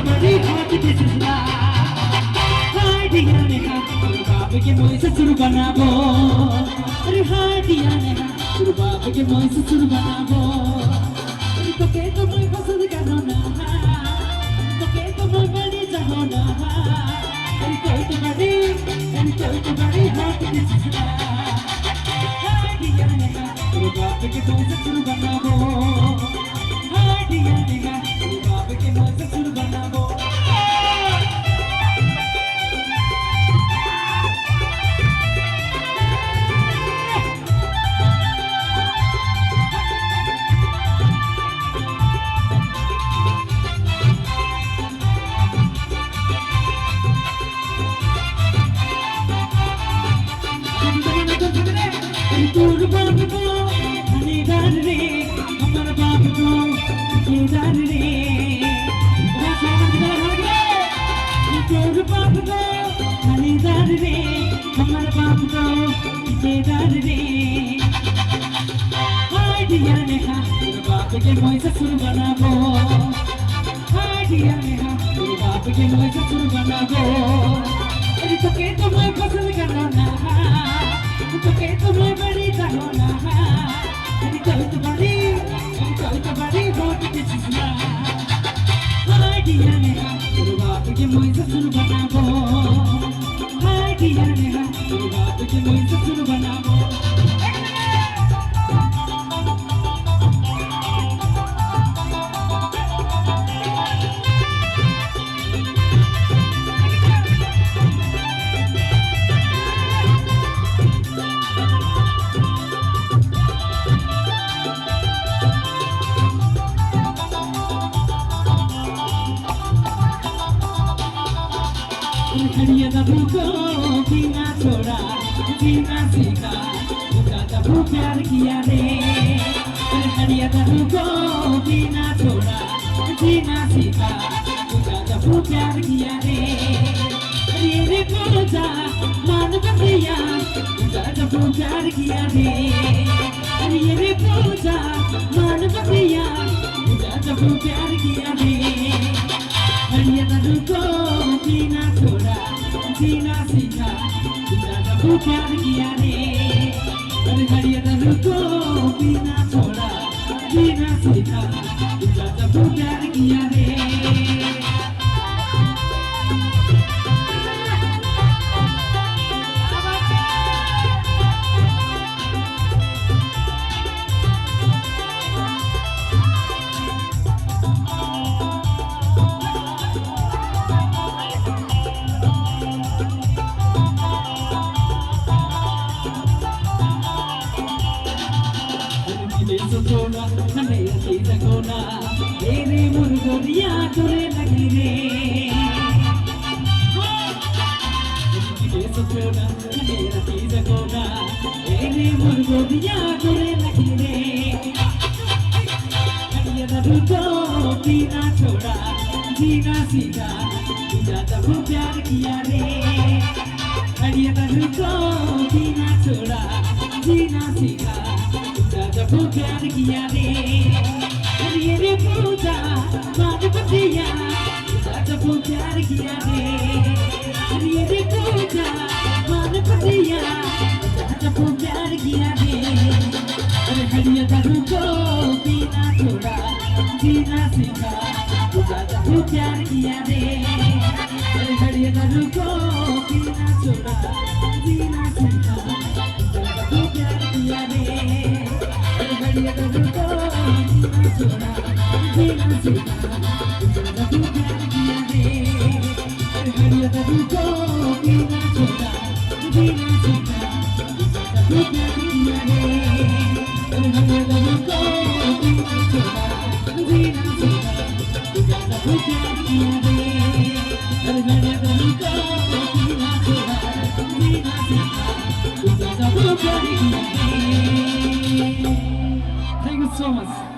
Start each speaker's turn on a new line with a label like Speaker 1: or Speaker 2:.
Speaker 1: तुम्हारी हाथ की सिलसिला हाय दिया ने तेरे बाप के मोह से सुर बनाबो अरे हाय दिया ने तेरे बाप के मोह से सुर बनाबो अरे तो के तो मैं पसंद करो ना तो के तो मैं बड़ी चाहो ना अरे कोई तुम्हारी हाथ की सिलसिला हाय दिया ने तेरे बाप के मोह से सुर बनाबो हाय दिया ने तेरे बाप के मोह से सुर बनाबो তোর বাপ গো হানিদার রে আমার বাপ গো কেদার রে তোর বাপ গো হানিদার রে আমার বাপ গো কেদার রে হায় দিয়া নেহা তোর বাপকে মই সসুর বানাবো হায় দিয়া নেহা তোর বাপকে মই সসুর বানাবো अरे तो के तो मैं पसंद करो ना तो के तो मैं बड़ी चाहो ना अरे कोई तुम्हारी होट की सिलसिला हाय दिया ने तेरे बाप के मोह से सुर बनाबो हाय दिया ने तेरे बाप के मोह से सुर बनाबो खड़िया दबू को जीना छोड़ा जीना सीखा तुझा दबू प्यार किया रे खड़िया दबू को जीना छोड़ा जीना सीखा तुझा दबू प्यार किया रे रे पूजा मान बतिया तुझा दबू प्यार किया रे रे पूजा मान बतिया तुझा दबू प्यार किया रे खड़िया दबू को जीना छोड़ा जीना सीखा तुझा दबू प्यार किया रे अरे खड़िया दबू को जीना छोड़ा जीना सीखा तुझा दबू प्यार किया रे सोना हने चीज कोना तेरे मुर्गोरिया करे लगी रे ये सोना हने चीज कोना तेरे मुर्गोरिया करे लगी रे हरिया दबू को जीना छोड़ा जीना सीखा तुझा दबू प्यार किया रे हरिया दबू को जीना छोड़ा जीना सीखा दबू प्यार किया रे रे पूजा मान बतिया तुझा दबू प्यार किया रे रे पूजा मान बतिया तुझा दबू प्यार किया रे अरे हरिया दबू को जीना छोड़ा जीना सीखा तुझा दबू प्यार किया रे अरे हरिया दबू को जीना छोड़ा जीना सीखा तुझा दबू प्यार किया रे खड़िया दबू को जीना छोड़ा जीना सीखा तुझा दबू प्यार किया रे खड़िया दबू को जीना छोड़ा जीना सीखा तुझा दबू प्यार किया रे खड़िया दबू को जीना छोड़ा जीना सीखा तुझा दबू प्यार किया रे खड़िया दबू को जीना छोड़ा जीना सीखा तुझा दबू प्यार किया रे Thank you so much.